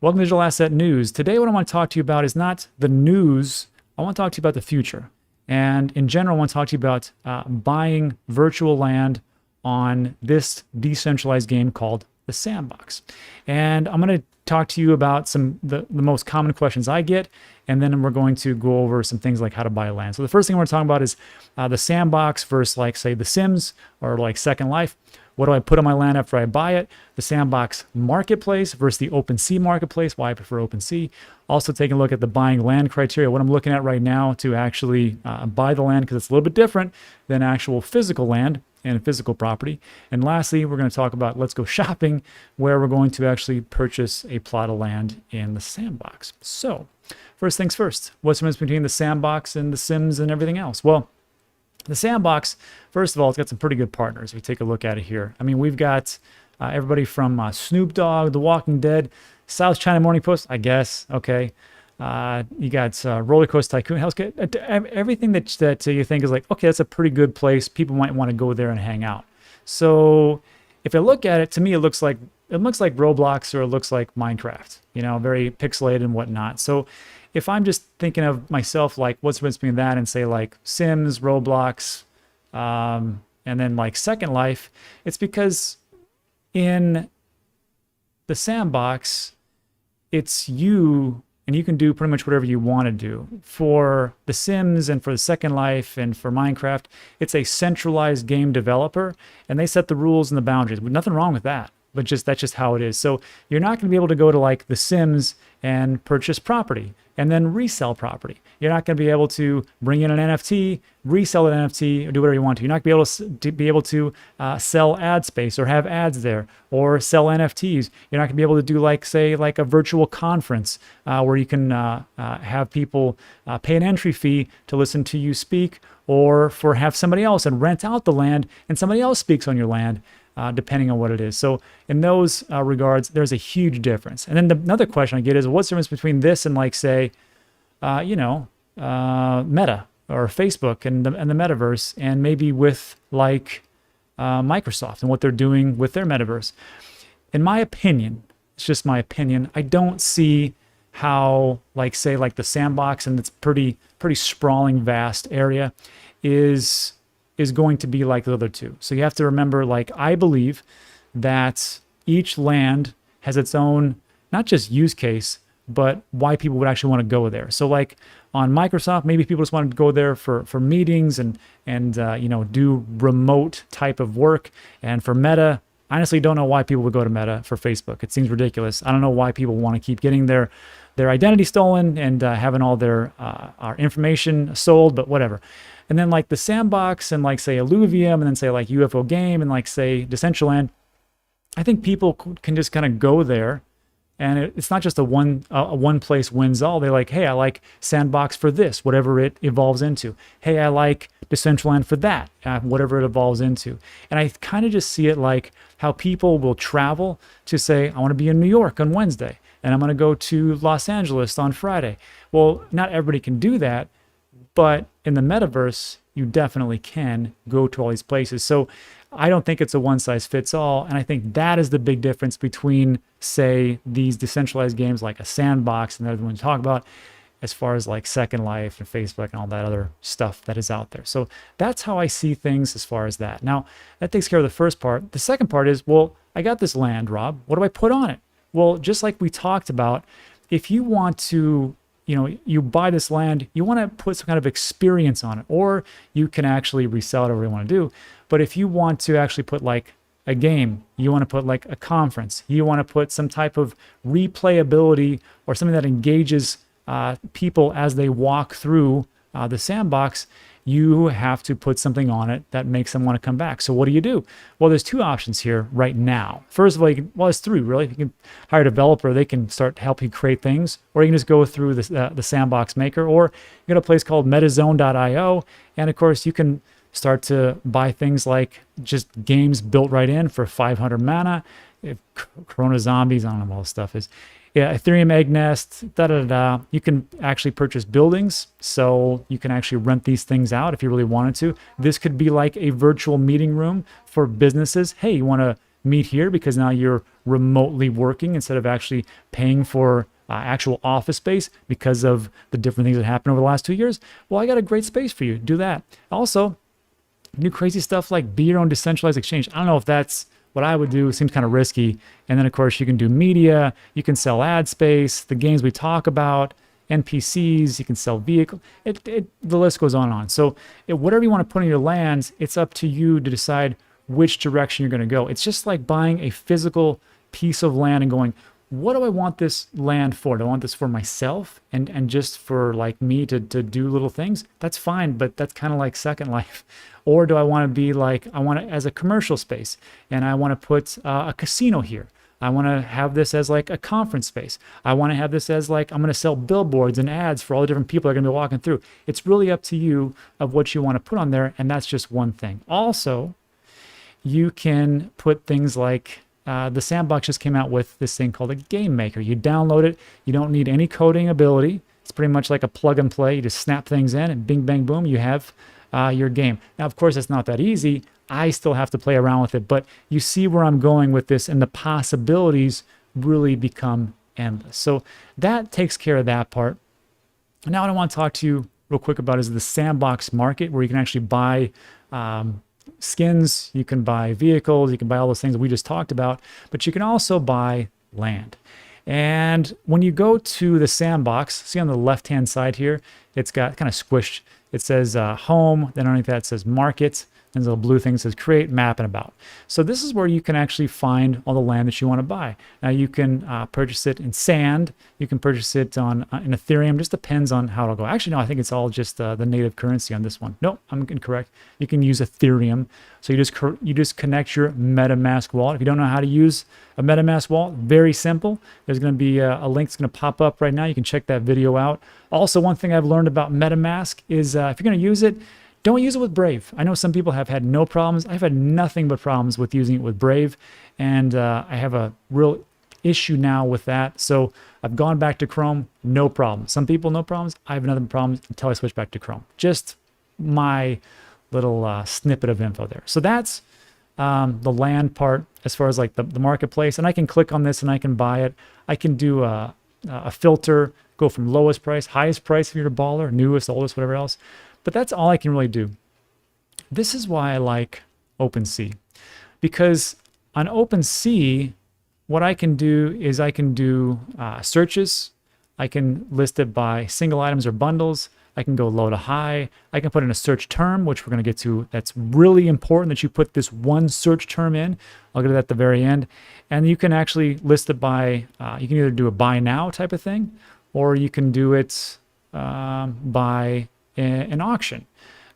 Welcome to Digital Asset News. Today, what I want to talk to you about is not the news. I want to talk to you about the future. And in general, I want to talk to you about buying virtual land on this decentralized game called the Sandbox. And I'm going to talk to you about the most common questions I get, and then we're going to go over some things like how to buy land. So the first thing we're talking about is the Sandbox versus, like, say, The Sims or like Second Life. What do I put on my land after I buy it? The Sandbox Marketplace versus the OpenSea Marketplace. Why I prefer OpenSea. Also taking a look at the buying land criteria, what I'm looking at right now to actually buy the land, because it's a little bit different than actual physical land and physical property. And lastly, we're going to talk about Let's Go Shopping, where we're going to actually purchase a plot of land in the Sandbox. So first things first, what's the difference between the Sandbox and the Sims and everything else? Well, the Sandbox, first of all, it's got some pretty good partners. If we take a look at it here. I mean, we've got everybody from Snoop Dogg, The Walking Dead, South China Morning Post, I guess, okay. You got Roller Coaster Tycoon, everything that you think is like, okay, that's a pretty good place. People might want to go there and hang out. So if I look at it, to me, it looks like Roblox, or it looks like Minecraft, very pixelated and whatnot. So if I'm just thinking of myself, like, what's the difference between that and, say, like Sims, Roblox, and then like Second Life, it's because in the Sandbox, it's you, and you can do pretty much whatever you want to do. For the Sims and for the Second Life and for Minecraft, it's a centralized game developer, and they set the rules and the boundaries. Nothing wrong with that, but that's just how it is. So you're not going to be able to go to like the Sims and purchase property and then resell property. You're not going to be able to bring in an NFT, resell an NFT, or do whatever you want to. You're not going to be able to sell ad space or have ads there, or sell NFTs. You're not going to be able to do, like, say, like a virtual conference where you can have people pay an entry fee to listen to you speak, or have somebody else and rent out the land and somebody else speaks on your land. Depending on what it is. So in those regards, there's a huge difference. And then another question I get is, what's the difference between this and, like, say, Meta or Facebook and the Metaverse, and maybe with like Microsoft and what they're doing with their Metaverse? In my opinion, it's just my opinion, I don't see how, like, say, like the Sandbox and its pretty sprawling, vast area is going to be like the other two. So you have to remember, like, I believe that each land has its own, not just use case, but why people would actually want to go there. So like on Microsoft, maybe people just want to go there for meetings and do remote type of work. And for Meta, I honestly don't know why people would go to Meta for Facebook. It seems ridiculous. I don't know why people want to keep getting their identity stolen and having all their our information sold, but whatever. And then like the Sandbox and, like, say, Illuvium, and then, say, like UFO Game and, like, say, Decentraland, I think people can just kind of go there, and it's not just a one place wins all. They're like, hey, I like Sandbox for this, whatever it evolves into. Hey, I like Decentraland for that, whatever it evolves into. And I kind of just see it like how people will travel to, say, I want to be in New York on Wednesday, and I'm going to go to Los Angeles on Friday. Well, not everybody can do that, but in the Metaverse, you definitely can go to all these places. So I don't think it's a one-size-fits-all, and I think that is the big difference between, say, these decentralized games like a Sandbox and the other one we talk about, as far as like Second Life and Facebook and all that other stuff that is out there. So that's how I see things as far as that. Now, that takes care of the first part. The second part is, well, I got this land, Rob. What do I put on it? Well, just like we talked about, if you want to, you buy this land, you want to put some kind of experience on it, or you can actually resell it, whatever you want to do. But if you want to actually put like a game, you want to put like a conference, you want to put some type of replayability or something that engages people as they walk through the Sandbox, you have to put something on it that makes them want to come back. So what do? Well, there's two options here right now. First of all, there's three really. You can hire a developer; they can start to help you create things, or you can just go through the Sandbox Maker, or you got a place called metazone.io, and of course you can start to buy things like just games built right in for 500 mana. If Corona Zombies, I don't know what all this stuff is. Yeah, Ethereum Egg Nest, You can actually purchase buildings, so you can actually rent these things out if you really wanted to. This could be like a virtual meeting room for businesses. Hey, you want to meet here because now you're remotely working instead of actually paying for actual office space because of the different things that happened over the last 2 years. Well, I got a great space for you. Do that. Also, do crazy stuff like be your own decentralized exchange. I don't know if that's what I would do. It seems kind of risky. And then, of course, you can do media. You can sell ad space, the games we talk about, NPCs. You can sell vehicles. The list goes on and on. So whatever you want to put in your lands, it's up to you to decide which direction you're going to go. It's just like buying a physical piece of land and going, what do I want this land for? Do I want this for myself and just for like me to do little things? That's fine, but that's kind of like Second Life. Or do I want to be like, I want it as a commercial space and I want to put a casino here. I want to have this as like a conference space. I want to have this as like, I'm going to sell billboards and ads for all the different people that are going to be walking through. It's really up to you of what you want to put on there. And that's just one thing. Also, you can put things like, the Sandbox just came out with this thing called a game maker. You download it. You don't need any coding ability. It's pretty much like a plug and play. You just snap things in and bing, bang, boom, you have your game. Now, of course, it's not that easy. I still have to play around with it, but you see where I'm going with this and the possibilities really become endless. So that takes care of that part. Now, what I want to talk to you real quick about is the Sandbox market where you can actually buy skins, you can buy vehicles, you can buy all those things that we just talked about, but you can also buy land. And when you go to the Sandbox, see on the left-hand side here, it's got kind of squished. It says home, then underneath that it says market, and the little blue thing says create, map, and about. So this is where you can actually find all the land that you want to buy. Now you can purchase it in sand, you can purchase it on in Ethereum, just depends on how it'll go. Actually, no, I think it's all just the native currency on this one. No, I'm incorrect. You can use Ethereum. So you just connect your MetaMask wallet. If you don't know how to use a MetaMask wallet, very simple. There's going to be a link that's going to pop up right now. You can check that video out. Also, one thing I've learned about MetaMask is if you're going to use it, don't use it with Brave. I know some people have had no problems. I've had nothing but problems with using it with Brave, and I have a real issue now with that. So I've gone back to Chrome, no problem. Some people, no problems. I have another problem until I switch back to Chrome. Just my little snippet of info there. So that's the land part as far as like the marketplace. And I can click on this and I can buy it. I can do a filter, go from lowest price, highest price if you're a baller, newest, oldest, whatever else. But that's all I can really do. This is why I like OpenSea, because on OpenSea, what I can do is I can do searches. I can list it by single items or bundles. I can go low to high. I can put in a search term, which we're going to get to. That's really important that you put this one search term in. I'll get to that at the very end. And you can actually list it by, you can either do a buy now type of thing, or you can do it by an auction.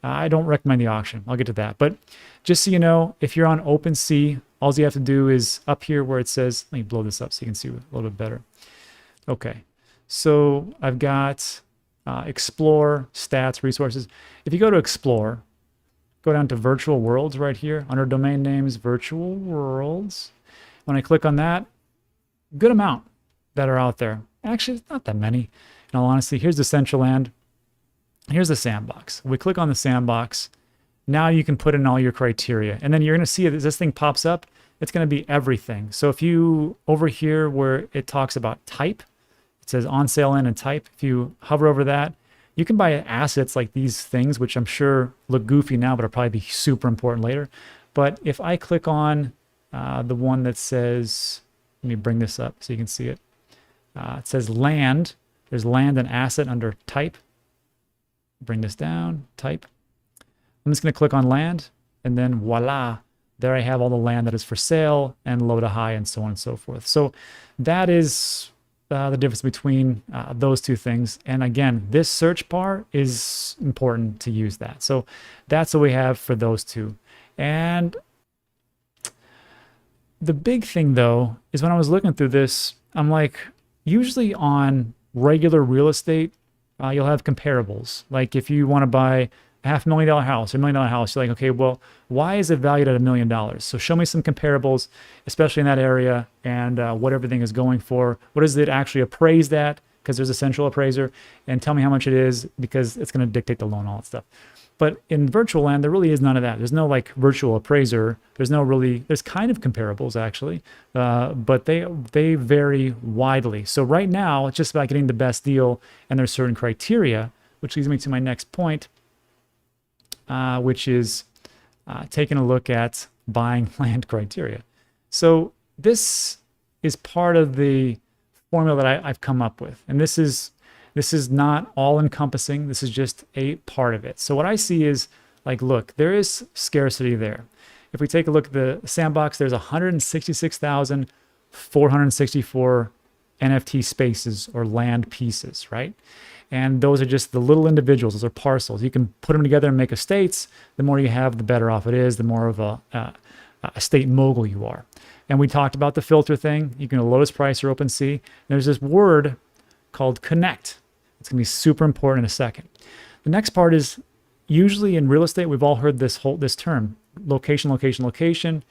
I don't recommend the auction. I'll get to that. But just so you know, if you're on OpenSea, all you have to do is up here where it says, let me blow this up so you can see a little bit better. Okay, so I've got Explore, Stats, Resources. If you go to Explore, go down to Virtual Worlds right here, under Domain Names, Virtual Worlds. When I click on that, good amount that are out there. Actually, it's not that many. In all honesty, here's the Decentraland. Here's the Sandbox. We click on the Sandbox. Now you can put in all your criteria. And then you're going to see as this thing pops up, it's going to be everything. So if you, over here where it talks about type, it says on sale in and type. If you hover over that, you can buy assets like these things, which I'm sure look goofy now, but will probably be super important later. But if I click on the one that says, let me bring this up so you can see it. It says land. There's land and asset under type. Bring this down, type. I'm just going to click on land, and then voila, there I have all the land that is for sale and low to high and so on and so forth. So that is the difference between those two things. And again, this search bar is important to use that. So that's what we have for those two. And the big thing though is when I was looking through this, I'm like, usually on regular real estate, you'll have comparables. Like if you want to buy a $500,000 house or $1 million house, you're like, okay, well, why is it valued at $1 million? So show me some comparables, especially in that area, and what everything is going for. What is it actually appraised at because there's a central appraiser, and tell me how much it is because it's going to dictate the loan, all that stuff. But in virtual land, there really is none of that. There's no like virtual appraiser. There's kind of comparables actually, but they vary widely. So right now, it's just about getting the best deal, and there's certain criteria, which leads me to my next point, which is taking a look at buying land criteria. So this is part of the formula that I've come up with, and this is not all encompassing. This is just a part of it. So what I see is like, look, there is scarcity there. If we take a look at the Sandbox, there's 166,464 NFT spaces or land pieces, right? And those are just the little individuals. Those are parcels. You can put them together and make estates. The more you have, the better off it is. The more of a estate mogul you are. And we talked about the filter thing. You can go lowest price or OpenSea. There's this word called connect. It's going to be super important in a second. The next part is, usually in real estate, we've all heard this term, location, location, location,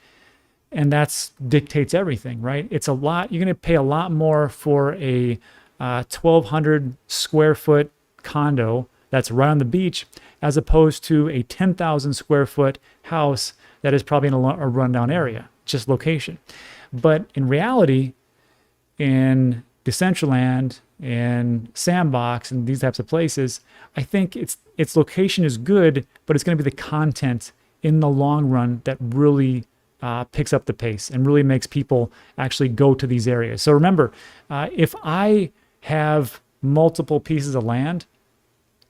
and that dictates everything, right? It's a lot. You're going to pay a lot more for a 1,200 square foot condo that's right on the beach, as opposed to a 10,000 square foot house that is probably in a rundown area, just location. But in reality, in Decentraland and Sandbox and these types of places, I think its location is good, but it's going to be the content in the long run that really picks up the pace and really makes people actually go to these areas. So remember, if I have multiple pieces of land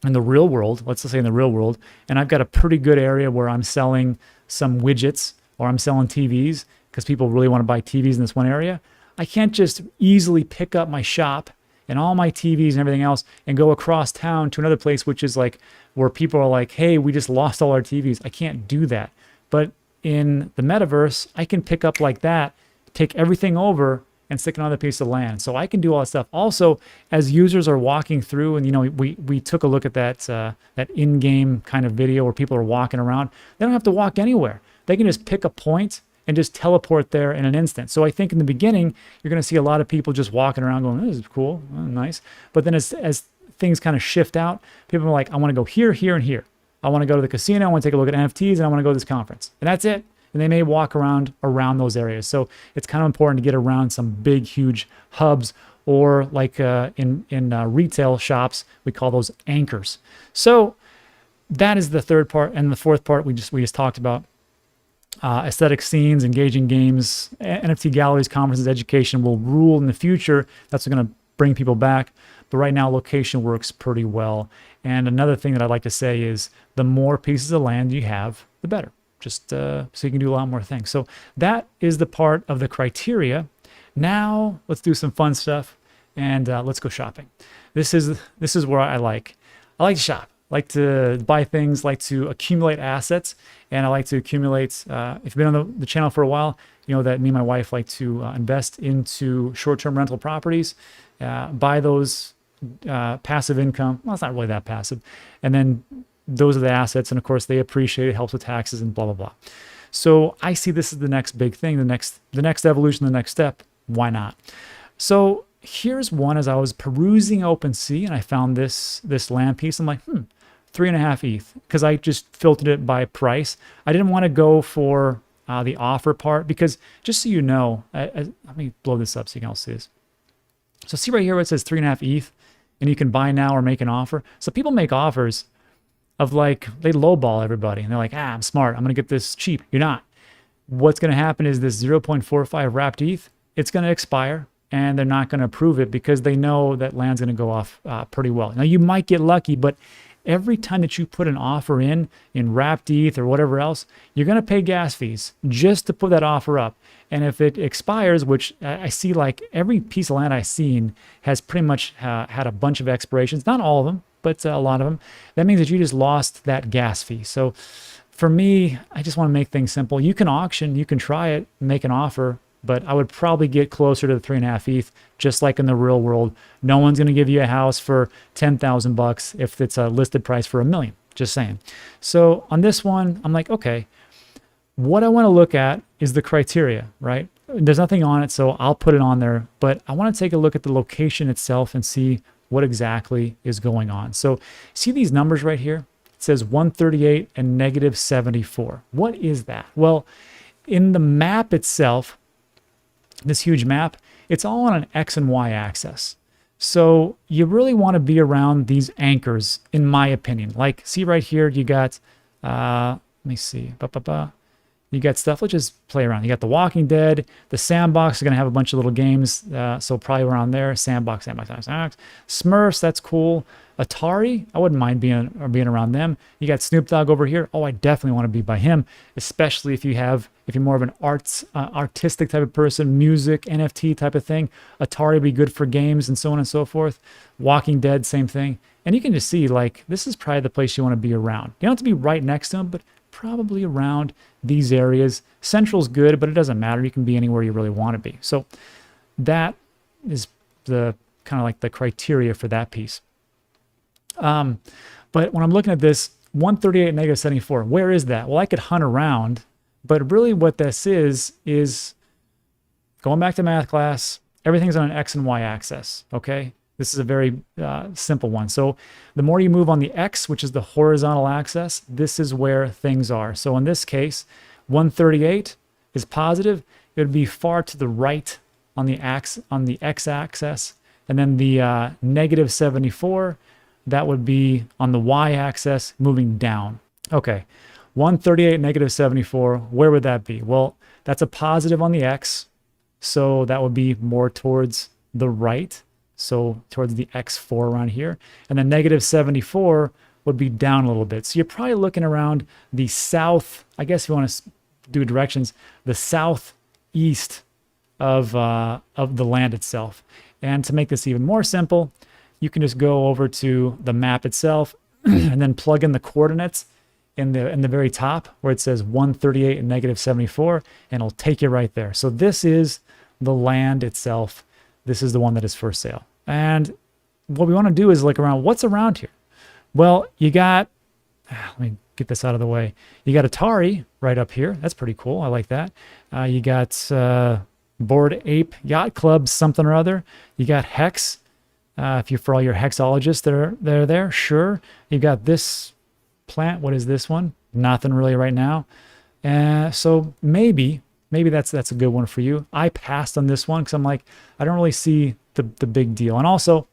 in the real world, let's just say in the real world, and I've got a pretty good area where I'm selling some widgets or I'm selling TVs because people really want to buy TVs in this one area, I can't just easily pick up my shop and all my TVs and everything else and go across town to another place, which is like where people are like, hey, we just lost all our TVs. I can't do that. But in the metaverse, I can pick up like that, take everything over and stick another piece of land. So I can do all that stuff. Also, as users are walking through, and we took a look at that in-game kind of video where people are walking around. They don't have to walk anywhere. They can just pick a point and just teleport there in an instant. So I think in the beginning, you're going to see a lot of people just walking around going, this is cool, oh, nice. But then as things kind of shift out, people are like, I want to go here, here, and here. I want to go to the casino, I want to take a look at NFTs, and I want to go to this conference. And that's it. And they may walk around those areas. So it's kind of important to get around some big, huge hubs, or like in retail shops, we call those anchors. So that is the third part. And the fourth part we just talked about. Aesthetic scenes, engaging games, NFT galleries, conferences, education will rule in the future. That's what's going to bring people back. But right now, location works pretty well. And another thing that I'd like to say is the more pieces of land you have, the better. Just so you can do a lot more things. So that is the part of the criteria. Now let's do some fun stuff and let's go shopping. This is where I like to shop. Like to buy things, like to accumulate assets, and I like to accumulate, if you've been on the channel for a while, you know that me and my wife like to invest into short-term rental properties, buy those passive income. Well, it's not really that passive. And then those are the assets, and of course they appreciate, it helps with taxes and blah, blah, blah. So I see this as the next big thing, the next evolution, the next step. Why not? So here's one. As I was perusing OpenSea and I found this land piece, I'm like, 3.5 ETH, because I just filtered it by price. I didn't want to go for the offer part, because just so you know, let me blow this up so you can all see this. So see right here where it says 3.5 ETH, and you can buy now or make an offer. So people make offers of like, they lowball everybody, and they're like, I'm smart, I'm going to get this cheap. You're not. What's going to happen is this 0.45 wrapped ETH, it's going to expire, and they're not going to approve it because they know that land's going to go off pretty well. Now you might get lucky, but every time that you put an offer in wrapped ETH or whatever else, you're going to pay gas fees just to put that offer up. And if it expires, which I see, like every piece of land I've seen has pretty much had a bunch of expirations, not all of them, but a lot of them, that means that you just lost that gas fee. So for me, I just want to make things simple. You can auction, you can try it, make an offer, but I would probably get closer to the 3.5 ETH, just like in the real world. No one's going to give you a house for $10,000 if it's a listed price for $1 million. Just saying. So on this one, I'm like, okay, what I want to look at is the criteria, right? There's nothing on it, so I'll put it on there. But I want to take a look at the location itself and see what exactly is going on. So see these numbers right here? It says 138 and negative 74. What is that? Well, in the map itself, this huge map, it's all on an X and Y axis. So you really want to be around these anchors, in my opinion. Like, see right here, you got, let me see, you got stuff, let's just play around. You got The Walking Dead, the Sandbox is going to have a bunch of little games, so probably around there. Sandbox, Smurfs, that's cool. Atari, I wouldn't mind being around them. You got Snoop Dogg over here. Oh, I definitely want to be by him, especially if you're more of an artistic type of person, music, NFT type of thing. Atari would be good for games and so on and so forth. Walking Dead, same thing. And you can just see, like, this is probably the place you want to be around. You don't have to be right next to him, but probably around these areas. Central's good, but it doesn't matter. You can be anywhere you really want to be. So that is the kind of like the criteria for that piece. But when I'm looking at this, 138 negative 74, where is that? Well, I could hunt around, but really what this is going back to math class, everything's on an X and Y axis, okay? This is a very simple one. So the more you move on the X, which is the horizontal axis, this is where things are. So in this case, 138 is positive. It would be far to the right on the X axis. And then the negative 74, that would be on the Y axis moving down. Okay, 138 negative 74, where would that be? Well, that's a positive on the X. So that would be more towards the right. So towards the X4 around here. And then negative 74 would be down a little bit. So you're probably looking around the south, I guess if you want to do directions, the southeast of the land itself. And to make this even more simple, you can just go over to the map itself and then plug in the coordinates in the very top where it says 138 and negative 74, and it'll take you right there. So this is the land itself. This is the one that is for sale. And what we want to do is look around, what's around here? Well, you got, let me get this out of the way. You got Atari right up here. That's pretty cool. I like that. You got Bored Ape Yacht Club, something or other. You got Hex. If you're for all your hexologists that are there, sure. You got this plant. What is this one? Nothing really right now. So maybe that's a good one for you. I passed on this one because I'm like, I don't really see the big deal. And also,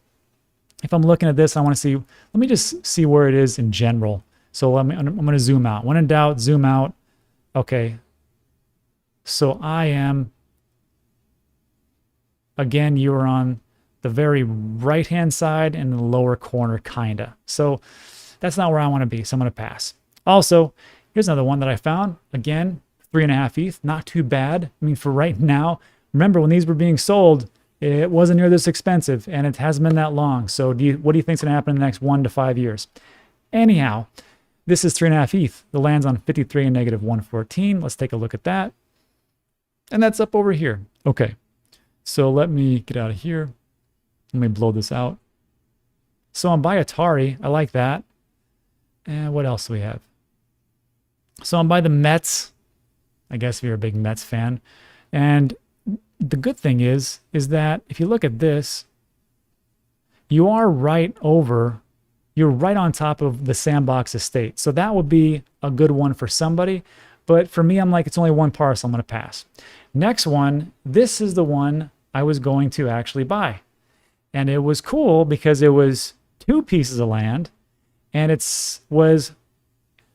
if I'm looking at this, I want to see, let me just see where it is in general. So I'm going to zoom out. When in doubt, zoom out. Okay. So I am, again, you are on the very right-hand side and the lower corner, kinda. So that's not where I want to be, so I'm going to pass. Also, here's another one that I found. Again, 3.5 ETH, not too bad. I mean, for right now, remember when these were being sold, it wasn't near this expensive, and it hasn't been that long. So what do you think is going to happen in the next 1 to 5 years? Anyhow, this is 3.5 ETH. The land's on 53 and negative 114. Let's take a look at that. And that's up over here. Okay, so let me get out of here. Let me blow this out. So I'm by Atari. I like that. And what else do we have? So I'm by the Mets. I guess if you're a big Mets fan. And the good thing is that if you look at this, you're right on top of the Sandbox estate. So that would be a good one for somebody. But for me, I'm like, it's only one parcel. I'm going to pass. Next one, this is the one I was going to actually buy. And it was cool because it was 2 pieces of land, and was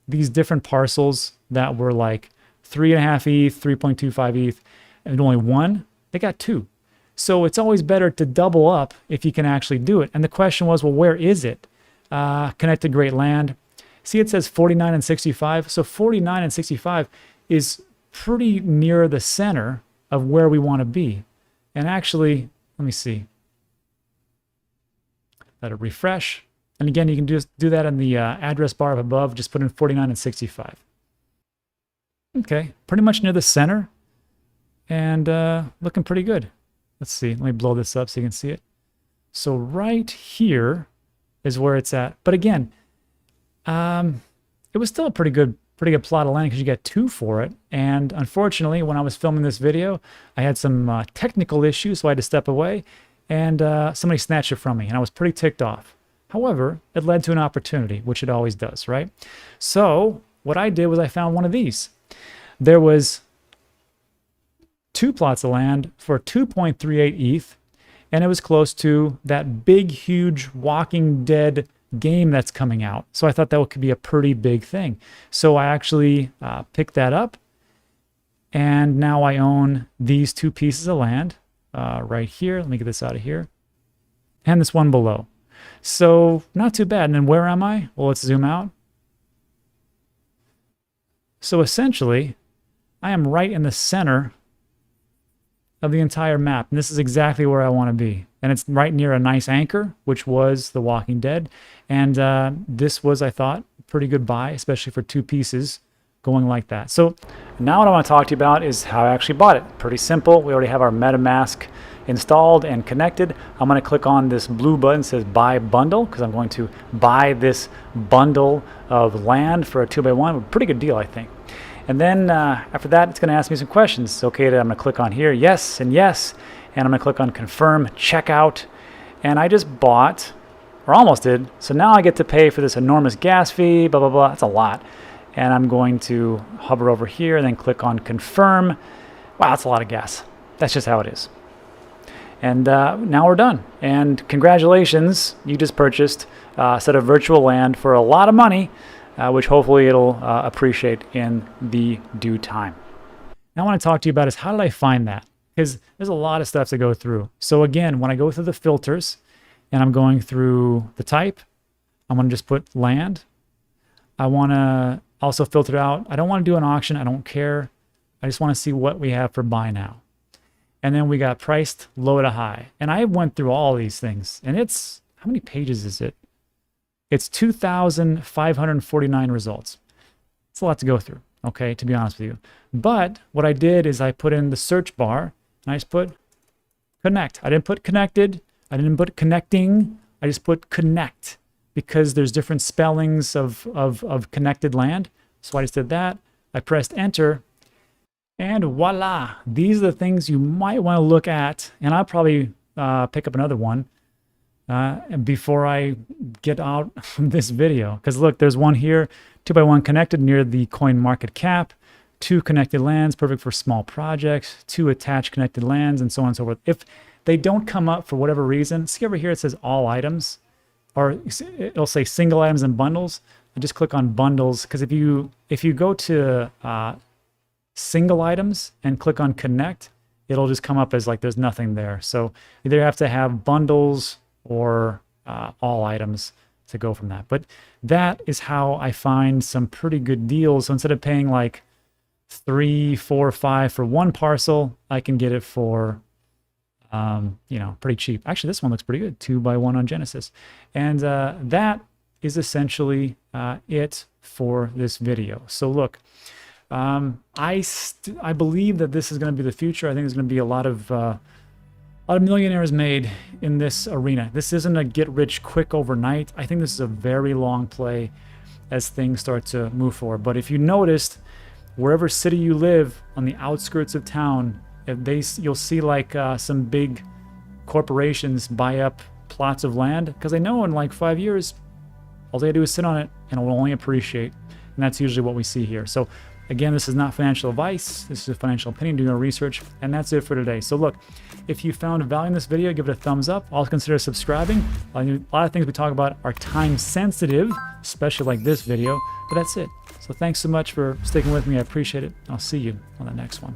these different parcels that were like 3.5 ETH, 3.25 ETH, and only one, they got 2. So it's always better to double up if you can actually do it. And the question was, well, where is it? Connected Great Land. See, it says 49 and 65. So 49 and 65 is pretty near the center of where we want to be. And actually, let me see. Let it refresh. And again, you can just do that in the address bar up above. Just put in 49 and 65. Okay, pretty much near the center. And looking pretty good. Let's see. Let me blow this up so you can see it. So right here is where it's at. But again, it was still a pretty good plot of land because you get 2 for it. And unfortunately, when I was filming this video, I had some technical issues, so I had to step away. and somebody snatched it from me, and I was pretty ticked off. However, it led to an opportunity, which it always does, right? So what I did was I found one of these. There was 2 plots of land for 2.38 ETH, and it was close to that big, huge Walking Dead game that's coming out. So I thought that could be a pretty big thing. So I actually picked that up, and now I own these 2 pieces of land right here. Let me get this out of here. And this one below. So not too bad. And then where am I? Well, let's zoom out. So essentially, I am right in the center of the entire map. And this is exactly where I want to be. And it's right near a nice anchor, which was The Walking Dead. And this was, I thought, a pretty good buy, especially for 2 pieces going like that. So now what I want to talk to you about is how I actually bought it. Pretty simple. We already have our MetaMask installed and connected. I'm going to click on this blue button that says buy bundle, because I'm going to buy this bundle of land for a 2x1. A pretty good deal, I think. And then after that, it's going to ask me some questions. It's okay, I'm going to click on here, yes and yes, and I'm going to click on confirm checkout. And I just bought, or almost did, so now I get to pay for this enormous gas fee, blah, blah, blah. That's a lot. And I'm going to hover over here and then click on confirm. Wow, that's a lot of gas. That's just how it is. And now we're done. And congratulations, you just purchased a set of virtual land for a lot of money, which hopefully it'll appreciate in the due time. Now I want to talk to you about is how did I find that? Because there's a lot of stuff to go through. So again, when I go through the filters and I'm going through the type, I'm going to just put land. I want to also filter out. I don't want to do an auction. I don't care. I just want to see what we have for buy now. And then we got priced low to high. And I went through all these things. And it's, how many pages is it? It's 2,549 results. It's a lot to go through, okay, to be honest with you. But what I did is I put in the search bar, and I just put connect. I didn't put connected. I didn't put connecting. I just put connect, because there's different spellings of connected land. So I just did that. I pressed enter. And voila, these are the things you might want to look at. And I'll probably pick up another one before I get out of this video. Because look, there's one here, 2x1 connected near the coin market cap, 2 connected lands, perfect for small projects, 2 attached connected lands, and so on and so forth. If they don't come up for whatever reason, see over here it says all items, or it'll say single items and bundles. I just click on bundles, because if you go to single items and click on connect, it'll just come up as like there's nothing there. So you either have to have bundles or all items to go from that. But that is how I find some pretty good deals. So instead of paying like 3, 4, 5 for one parcel, I can get it for pretty cheap. Actually, this one looks pretty good, 2x1 on Genesis. And that is essentially it for this video. So look, I believe that this is going to be the future. I think there's going to be a lot of millionaires made in this arena. This isn't a get rich quick overnight. I think this is a very long play as things start to move forward. But if you noticed, wherever city you live on the outskirts of town, you'll see like some big corporations buy up plots of land, because they know in like 5 years, all they gotta do is sit on it and it will only appreciate. And that's usually what we see here. So again, this is not financial advice. This is a financial opinion, doing our research, and that's it for today. So look, if you found value in this video, give it a thumbs up. Also consider subscribing. A lot of things we talk about are time sensitive, especially like this video, but that's it. So thanks so much for sticking with me. I appreciate it. I'll see you on the next one.